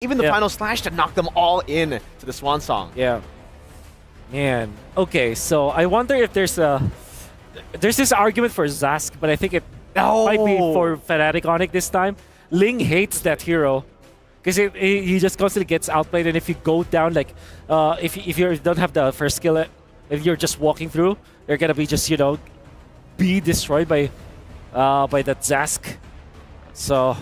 even the final slash to knock them all in to the Swan Song. Yeah. Man. Okay, so I wonder if there's this argument for Zask, but I think it might be for Fnatic Onic this time. Ling hates that hero because he just constantly gets outplayed, and if you go down, like if you don't have the first skill, if you're just walking through, they're gonna be just be destroyed by that Zask. So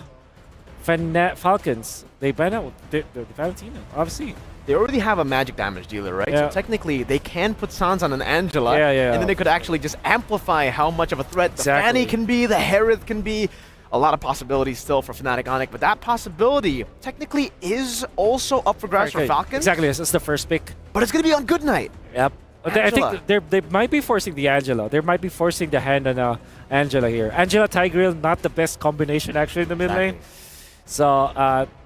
Falcons, they ban out the Valentina, obviously. They already have a magic damage dealer, right? Yeah. So technically, they can put Sans on an Angela, Yeah. and then they could actually just amplify how much of a threat the Exactly. Fanny can be, the Hereth can be. A lot of possibilities still for Fnatic Onic, but that possibility technically is also up for grabs for Falcons. Exactly, that's the first pick. But it's going to be on Good Night. Yep. I think they might be forcing the Angela. They might be forcing the hand on Angela here. Angela Tigreal, not the best combination actually in the mid lane. So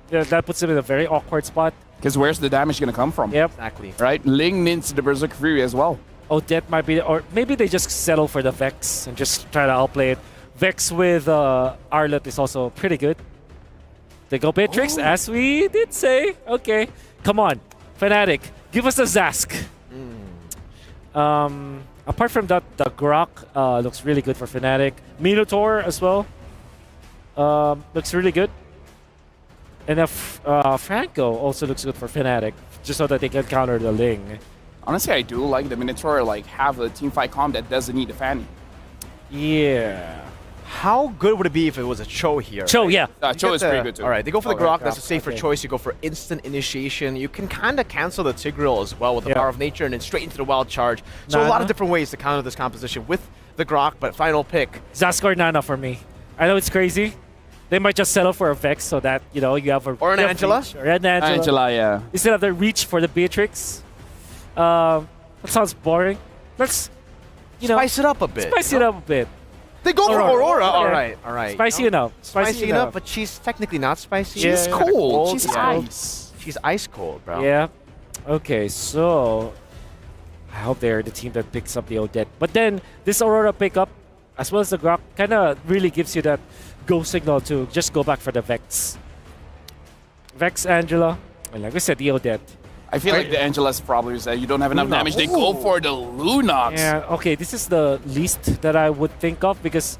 that puts him in a very awkward spot. Because where's the damage going to come from? Yep. Exactly. Right? Ling needs the Berserk Fury as well. Odette might be, or maybe they just settle for the Vex and just try to outplay it. Vex with Arlet is also pretty good. They go Beatrix, as we did say. Okay, come on. Fnatic, give us a Zask. Apart from that, the Grok looks really good for Fnatic. Minotaur as well looks really good. And Franco also looks good for Fnatic, just so that they can counter the Ling. Honestly, I do like the Minotaur, have a teamfight comp that doesn't need the Fanny. Yeah. How good would it be if it was a Cho here? Cho, yeah. Cho is pretty good too. All right, they go for the Okay, Grok. That's a safer okay. choice. You go for instant initiation. You can kind of cancel the Tigreal as well with the Power of Nature and then straight into the Wild Charge. So a lot of different ways to counter this composition with the Grok, but final pick. Zask or Nana for me. I know it's crazy. They might just settle for a Vex so that, you have a... Or an Angela. Reach, or an Angela. Angela, yeah. Instead of the reach for the Beatrix. That sounds boring. Let's, Spice it up a bit. spice it up a bit. They go for Aurora. Yeah. All right. Spicy enough. Spicy enough, but she's technically not spicy. Yeah. She's She's cold. She's ice. She's ice cold, bro. Yeah. Okay, so I hope they're the team that picks up the Odette. But then this Aurora pickup, as well as the Grok, kind of really gives you that go signal to just go back for the Vex. Vex, Angela, and like I said, the Odette. I feel like the Angela's problem is that you don't have enough damage. They go for the Lunox. Yeah, okay, this is the least that I would think of because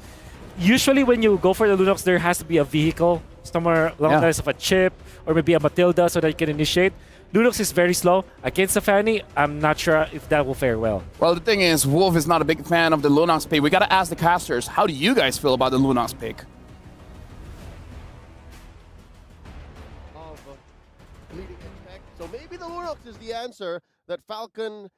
usually when you go for the Lunox, there has to be a vehicle somewhere along the lines of a chip or maybe a Matilda so that you can initiate. Lunox is very slow. Against the Fanny, I'm not sure if that will fare well. Well, the thing is, Wolf is not a big fan of the Lunox pick. We got to ask the casters, how do you guys feel about the Lunox pick? So maybe the Lunox is the answer that Falcon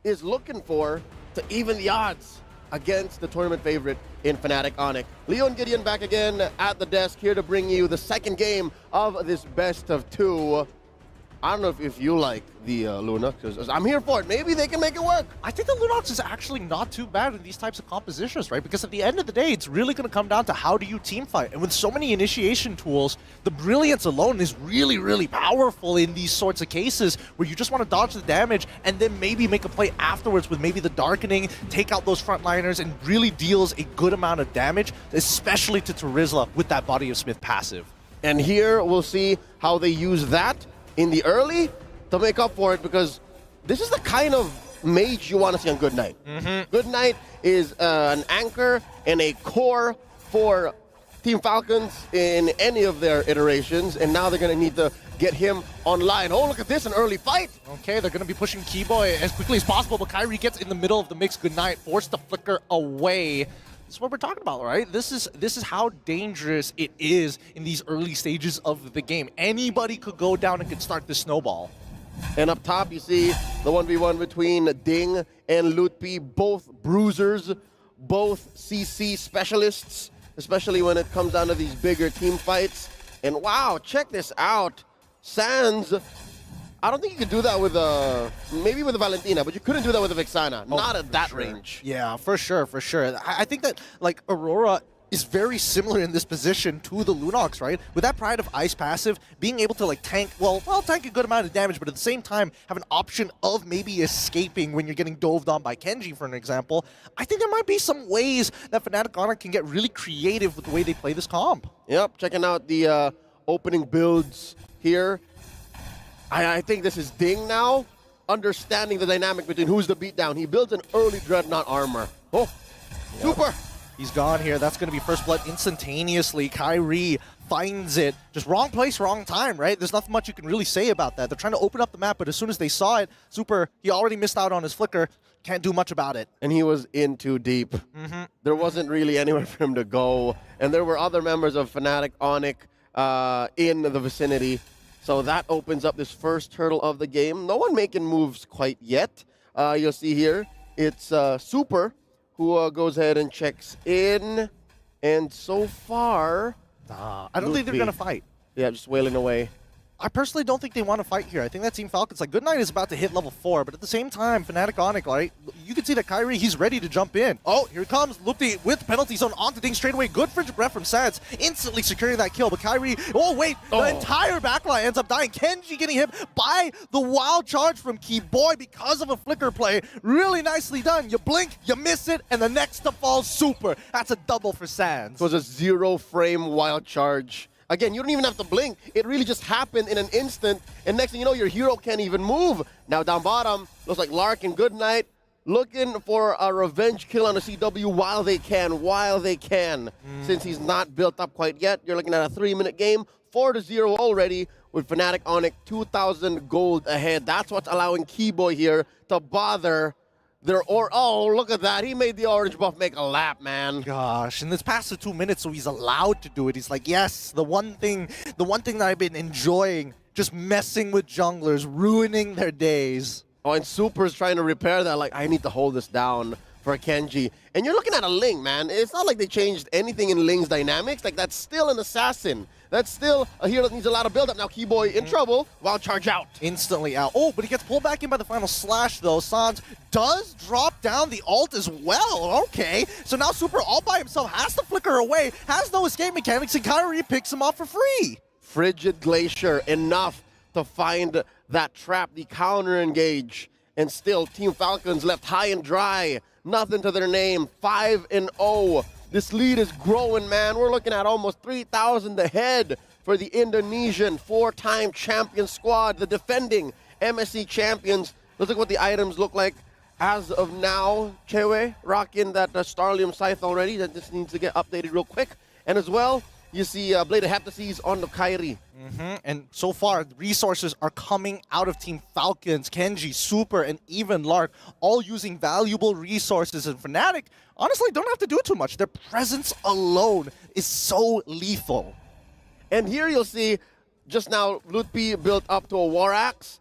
is looking for to even the odds against the tournament favorite in Fnatic Onic. Leon Gideon back again at the desk here to bring you the second game of this best of two. I don't know if you like the Lunox, because I'm here for it. Maybe they can make it work. I think the Lunox is actually not too bad in these types of compositions, right? Because at the end of the day, it's really going to come down to how do you team fight. And with so many initiation tools, the Brilliance alone is really, really powerful in these sorts of cases where you just want to dodge the damage and then maybe make a play afterwards with maybe the Darkening, take out those frontliners, and really deals a good amount of damage, especially to Terizla with that Body of Smith passive. And here we'll see how they use that in the early to make up for it, because this is the kind of mage you want to see on Good Night. Good Night is an anchor and a core for Team Falcons in any of their iterations, and now they're going to need to get him online. Oh, look at this, an early fight. Okay, they're going to be pushing Keyboy as quickly as possible, but Kyrie gets in the middle of the mix. Good Night, forced to flicker away. This is what we're talking about, right? This is how dangerous it is in these early stages of the game. Anybody could go down and could start the snowball. And up top, you see the 1v1 between Ding and Lutpi, both bruisers, both CC specialists, especially when it comes down to these bigger team fights. And wow, check this out. Sans, I don't think you could do that with maybe with a Valentina, but you couldn't do that with a Vexana. Not at that range. Yeah, for sure, for sure. I think that like Aurora is very similar in this position to the Lunox, right? With that Pride of Ice passive, being able to like tank, well, tank a good amount of damage, but at the same time have an option of maybe escaping when you're getting doved on by Kenji, for an example. I think there might be some ways that Fnatic Onic can get really creative with the way they play this comp. Yep, checking out the opening builds here. I think this is Ding now, understanding the dynamic between who's the beatdown. He builds an early Dreadnought armor. Oh, super! He's gone here. That's going to be first blood instantaneously. Kyrie finds it. Just wrong place, wrong time, right? There's nothing much you can really say about that. They're trying to open up the map, but as soon as they saw it, Super, he already missed out on his flicker. Can't do much about it. And he was in too deep. There wasn't really anywhere for him to go. And there were other members of Fnatic, Onic in the vicinity. So that opens up this first hurdle of the game. No one making moves quite yet. You'll see here, it's Super who goes ahead and checks in. And so far... I don't think they're going to fight. Yeah, just wailing away. I personally don't think they want to fight here. I think that Team Falcon's like, Goodnight is about to hit level 4, but at the same time, Fnatic Onic, right? You can see that Kyrie, he's ready to jump in. Oh, here he comes. Lupti with penalty zone onto Ding straight away. Good frigid breath from Sans, instantly securing that kill. But Kyrie, oh wait, the entire backline ends up dying. Kenji getting hit by the wild charge from Keyboy because of a flicker play. Really nicely done. You blink, you miss it, and the next to fall Super. That's a double for Sans. It was a 0-frame wild charge. Again, you don't even have to blink. It really just happened in an instant, and next thing you know, your hero can't even move. Now down bottom, looks like Lark and Goodnight looking for a revenge kill on the CW while they can, since he's not built up quite yet. You're looking at a 3-minute game, 4-0 already, with Fnatic Onic 2,000 gold ahead. That's what's allowing Keyboy here to bother oh, look at that. He made the orange buff make a lap, man. Gosh, and it's past the 2 minutes, so he's allowed to do it. He's like, yes, the one thing that I've been enjoying, just messing with junglers, ruining their days. Oh, and Super's trying to repair that. Like, I need to hold this down for Kenji. And you're looking at a Ling, man. It's not like they changed anything in Ling's dynamics. Like, that's still an assassin. That's still a hero that needs a lot of build-up. Now Keyboy in trouble. Wild charge out. Instantly out. Oh, but he gets pulled back in by the final slash, though. Sans does drop down the ult as well. Okay. So now Super all by himself has to flicker away, has no escape mechanics, and Kyrie picks him off for free. Frigid Glacier, enough to find that trap, the counter engage. And still, Team Falcons left high and dry. Nothing to their name. 5-0. This lead is growing, man. We're looking at almost 3,000 ahead for the Indonesian 4-time champion squad, the defending MSC champions. Let's look what the items look like as of now. Chewe rocking that Starlium Scythe already. That just needs to get updated real quick. And as well, you see Blade of Heptases on the Kyrie. And so far, resources are coming out of Team Falcons, Kenji, Super, and even Lark, all using valuable resources. And Fnatic, honestly, don't have to do too much. Their presence alone is so lethal. And here you'll see, just now, Lutpi built up to a War Axe.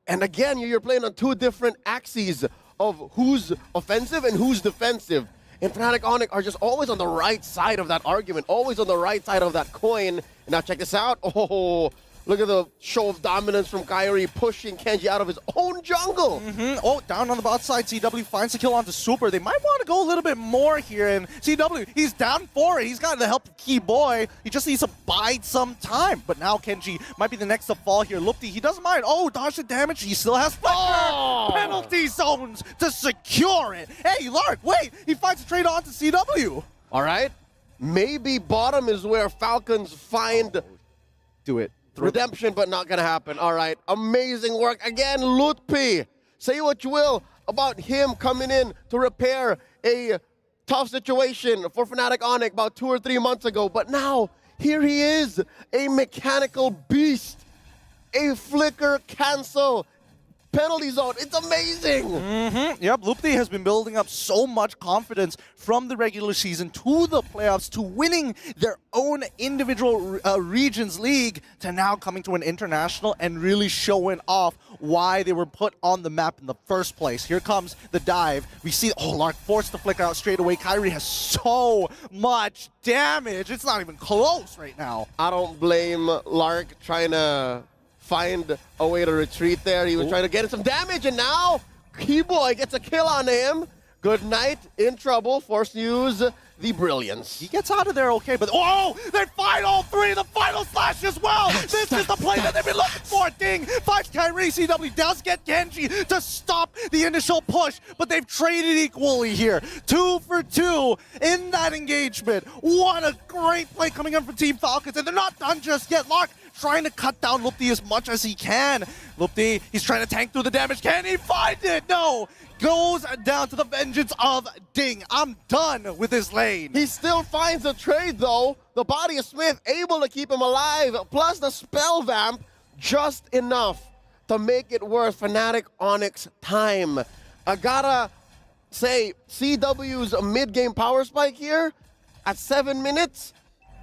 And again, you're playing on 2 different axes of who's offensive and who's defensive. And Fnatic Onic are just always on the right side of that argument, always on the right side of that coin. And now check this out. Oh, look at the show of dominance from Kyrie pushing Kenji out of his own jungle. Oh, down on the bot side, CW finds the kill onto Super. They might want to go a little bit more here. And CW, he's down for it. He's got the help of Keyboy. He just needs to bide some time. But now Kenji might be the next to fall here. Lupti, he doesn't mind. Oh, dodge the damage. He still has flicker. Penalty zones to secure it. Hey, Lark, wait. He finds a trade on to CW. All right. Maybe bottom is where Falcons find... Do it. Redemption, but not gonna happen. All right, amazing work again, Lutpi. Say what you will about him coming in to repair a tough situation for Fnatic Onic about 2 or 3 months ago, but now here he is, a mechanical beast, a flicker cancel, penalty zone. It's amazing. Yep, Lupti has been building up so much confidence from the regular season to the playoffs to winning their own individual regions league to now coming to an international and really showing off why they were put on the map in the first place. Here comes the dive. We see, oh, Lark forced the flick out straight away. Kyrie has so much damage. It's not even close right now. I don't blame Lark trying to find a way to retreat there. He was trying to get some damage, and now Keyboy gets a kill on him. Goodnight in trouble, forced to use the brilliance. He gets out of there okay, but oh, they fight all 3, the final slash as well. This is the play that they've been looking for. Ding finds Kyrie. CW does get Genji to stop the initial push, but they've traded equally here. 2 for 2 in that engagement. What a great play coming in from Team Falcons, and they're not done just yet. Lark trying to cut down Lupti as much as he can. Lupti, he's trying to tank through the damage. Can he find it? No. Goes down to the vengeance of Ding. I'm done with this lane. He still finds a trade, though. The body of Smith able to keep him alive, plus the spell vamp, just enough to make it worth Fnatic Onyx time. I gotta say, CW's mid-game power spike here at 7 minutes,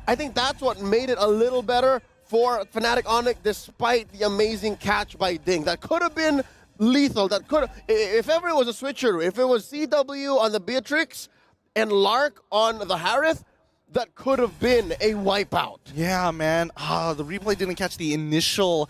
I think that's what made it a little better for Fnatic Onyx, despite the amazing catch by Ding. That could have been lethal. That could have, if ever it was a switcheroo, if it was CW on the Beatrix and Lark on the Harith, that could have been a wipeout. Yeah, man. The replay didn't catch the initial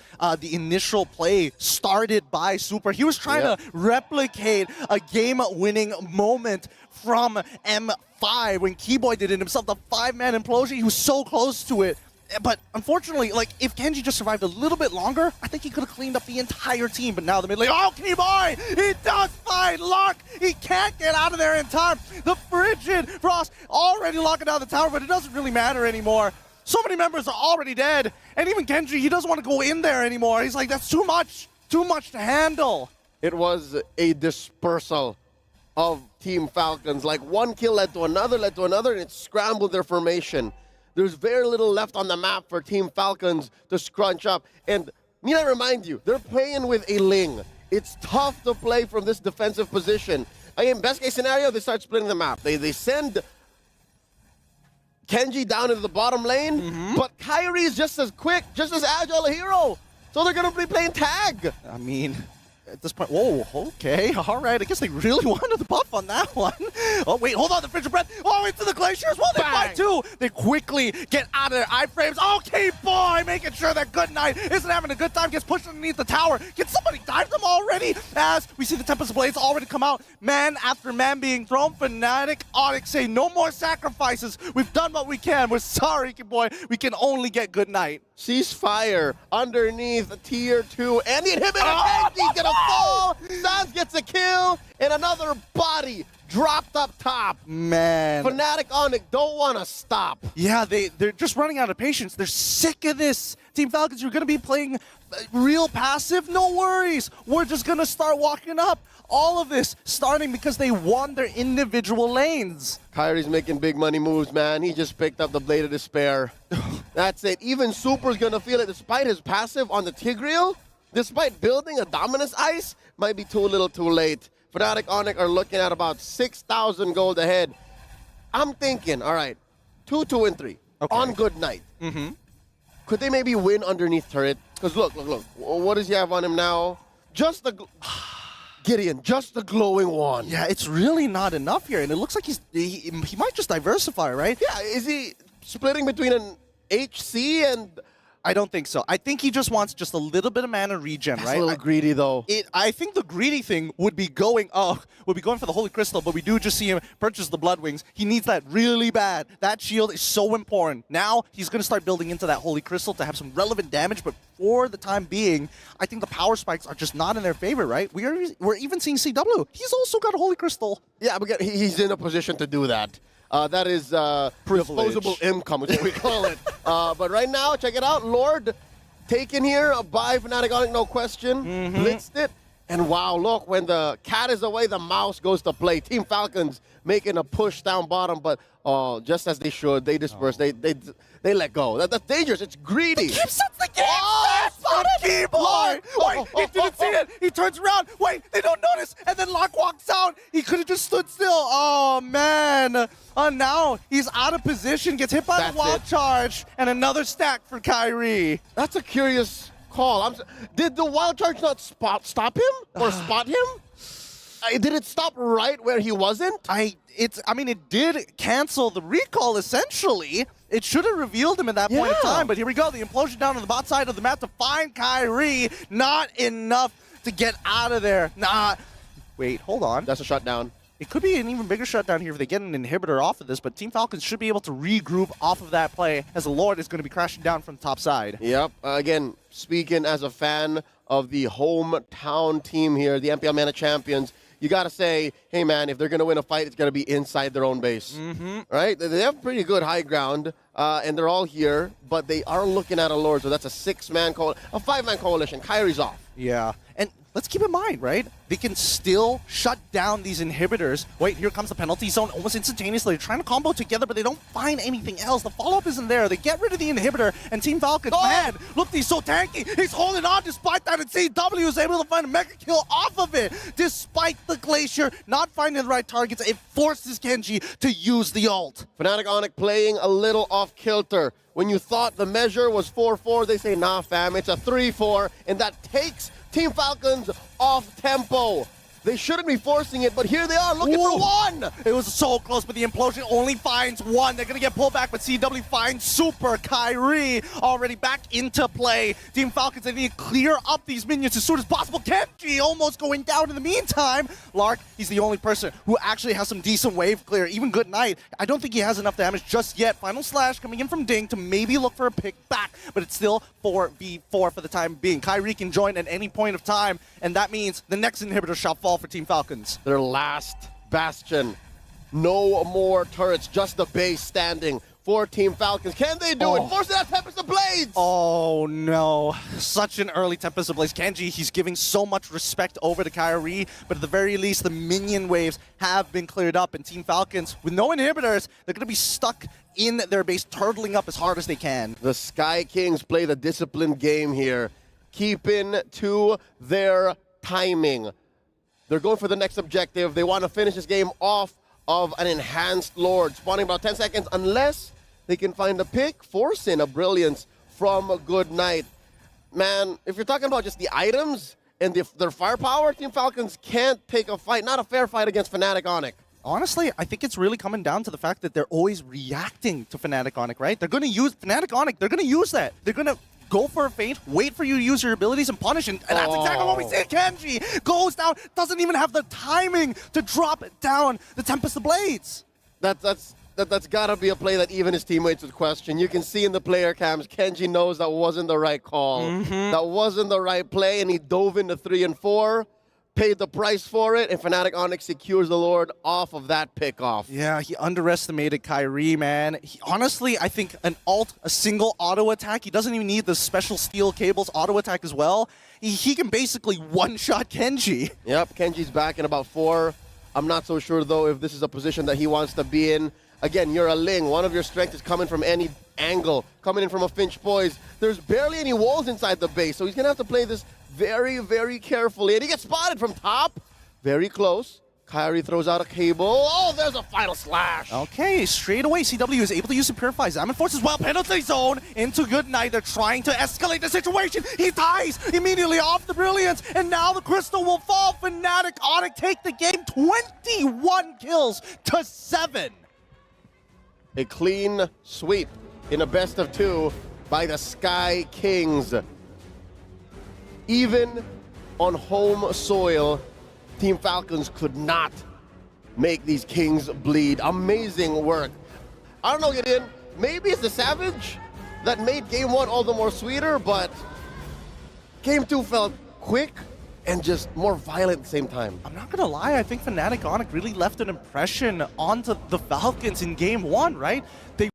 play started by Super. He was trying to replicate a game-winning moment from M5 when Keyboy did it himself. The 5-man implosion, he was so close to it. But unfortunately, like, if Kenji just survived a little bit longer, I think he could have cleaned up the entire team. But now the mid lane, oh, Keyboy! He does find Lark! He can't get out of there in time. The frigid Frost already locking down the tower, but it doesn't really matter anymore. So many members are already dead. And even Kenji, he doesn't want to go in there anymore. He's like, that's too much to handle. It was a dispersal of Team Falcons. Like, one kill led to another, and it scrambled their formation. There's very little left on the map for Team Falcons to scrunch up. And need I remind you, they're playing with a Ling. It's tough to play from this defensive position. Again, best case scenario, they start splitting the map. They send Kenji down into the bottom lane, but Kyrie is just as quick, just as agile a hero. So they're going to be playing tag. I mean, at this point, whoa, okay, all right. I guess they really wanted the buff on that one. Oh, wait, hold on, the frigid breath. Oh, into the glaciers. Well, they fight too. They quickly get out of their iframes. Okay, boy, making sure that Goodnight isn't having a good time. Gets pushed underneath the tower. Can somebody dive them already? As we see the Tempest Blades already come out. Man after man being thrown. Fnatic Onyx say no more sacrifices. We've done what we can. We're sorry, boy. We can only get Goodnight. Ceasefire underneath tier 2, and the inhibitor Kenji's gonna fall. Sans gets a kill, and another body dropped up top. Man. Fnatic Onyx don't want to stop. Yeah, they're just running out of patience. They're sick of this. Team Falcons, you're going to be playing real passive? No worries. We're just going to start walking up. All of this starting because they won their individual lanes. Kyrie's making big money moves, man. He just picked up the Blade of Despair. That's it. Even Super's going to feel it despite his passive on the Tigreal. Despite building a Dominus Ice, might be too little too late. Fnatic Onyx are looking at about 6,000 gold ahead. I'm thinking, all right, 2, 2, and 3 on good night. Could they maybe win underneath turret? Because look. What does he have on him now? Just the... Gideon, just the glowing one. Yeah, it's really not enough here, and it looks like he might just diversify, right? Yeah, is he splitting between an HC and... I don't think so. I think he just wants just a little bit of mana regen, right? A little greedy, though. I think the greedy thing would be going for the Holy Crystal, but we do just see him purchase the Blood Wings. He needs that really bad. That shield is so important. Now he's going to start building into that Holy Crystal to have some relevant damage, but for the time being, I think the power spikes are just not in their favor, right? We're even seeing CW. He's also got a Holy Crystal. Yeah, but he's in a position to do that. That is disposable income, which we call it. But right now, check it out. Lord taken here by Fnatic Onyx, no question. Blitzed it. And wow, look, when the cat is away, the mouse goes to play. Team Falcons making a push down bottom, but just as they should, they disperse. They let go. That's dangerous. It's greedy. The sets the game. Keyboard. Wait, he didn't see it. He turns around. Wait, they don't notice. And then Locke walks out. He could have just stood still. Oh, man. Now he's out of position, gets hit by the wild charge, and another stack for Kyrie. That's a curious call. Did the wild charge not stop him or spot him? Did it stop right where he wasn't? I mean, it did cancel the recall, essentially. It should have revealed him at that point in time, but here we go. The implosion down on the bot side of the map to find Kyrie. Not enough to get out of there. Wait, hold on. That's a shutdown. It could be an even bigger shutdown here if they get an inhibitor off of this, but Team Falcons should be able to regroup off of that play as the Lord is going to be crashing down from the top side. Yep. Again, speaking as a fan of the hometown team here, the MPL Mana Champions, you got to say, hey, man, if they're going to win a fight, it's going to be inside their own base. Right? They have pretty good high ground, and they're all here, but they are looking at a Lord, so that's a 5-man coalition. Kyrie's off. Yeah, and let's keep in mind, right? They can still shut down these inhibitors. Wait, here comes the penalty zone almost instantaneously. They're trying to combo together, but they don't find anything else. The follow-up isn't there. They get rid of the inhibitor, and Team Falcon, man, look, he's so tanky. He's holding on despite that, and CW is able to find a mega kill off of it. Despite the Glacier not finding the right targets, it forces Kenji to use the ult. Fnatic Onic playing a little off-kilter. When you thought the measure was 4-4, they say, nah, fam, it's a 3-4, and that takes Team Falcons off tempo. They shouldn't be forcing it, but here they are looking for one. It was so close, but the implosion only finds one. They're going to get pulled back, but CW finds Super Kyrie already back into play. Team Falcons, they need to clear up these minions as soon as possible. Kenji almost going down in the meantime. Lark, he's the only person who actually has some decent wave clear. Even Good Night, I don't think he has enough damage just yet. Final Slash coming in from Ding to maybe look for a pick back, but it's still 4v4 for the time being. Kyrie can join at any point of time, and that means the next inhibitor shall fall for Team Falcons. Their last bastion. No more turrets, just the base standing for Team Falcons. Can they do it? Force it out, Tempest of Blades! Oh no, such an early Tempest of Blades. Kenji, he's giving so much respect over to Kyrie, but at the very least, the minion waves have been cleared up, and Team Falcons, with no inhibitors, they're going to be stuck in their base, turtling up as hard as they can. The Sky Kings play the disciplined game here, keeping to their timing. They're going for the next objective. They want to finish this game off of an enhanced Lord, spawning about 10 seconds, unless they can find a pick, force in a Brilliance from Good Night. Man, if you're talking about just the items and their firepower, Team Falcons can't take a fight, not a fair fight against Fnatic Onic. Honestly, I think it's really coming down to the fact that they're always reacting to Fnatic Onic, right? They're going to use Fnatic Onic. They're going to use that. They're going to go for a feint, wait for you to use your abilities and punish, and that's exactly what we see. Kenji goes down, doesn't even have the timing to drop down the Tempest of Blades. That's got to be a play that even his teammates would question. You can see in the player cams, Kenji knows that wasn't the right call. That wasn't the right play, and he dove into 3 and 4. Paid the price for it, and Fnatic Onic secures the Lord off of that pickoff. Yeah, he underestimated Kyrie, man. Honestly, I think a single auto attack, he doesn't even need the special steel cables auto attack as well. He can basically one-shot Kenji. Yep, Kenji's back in about 4. I'm not so sure, though, if this is a position that he wants to be in. Again, you're a Ling. One of your strengths is coming from any angle, coming in from a Finch Poise. There's barely any walls inside the base, so he's going to have to play this very, very carefully. And he gets spotted from top. Very close. Kyrie throws out a cable. Oh, there's a final slash. Okay, straight away, CW is able to use the Purify. Zaman Force as well, penalty zone into Good Night. They're trying to escalate the situation. He dies immediately off the Brilliance, and now the Crystal will fall. Fnatic Onic take the game 21 kills to 7. A clean sweep in a best of 2 by the Sky Kings. Even on home soil, Team Falcons could not make these Kings bleed. Amazing work. I don't know, Gideon, maybe it's the Savage that made Game 1 all the more sweeter, but Game 2 felt quick and just more violent at the same time. I'm not gonna lie, I think Fnatic Onic really left an impression onto the Falcons in Game 1, right? They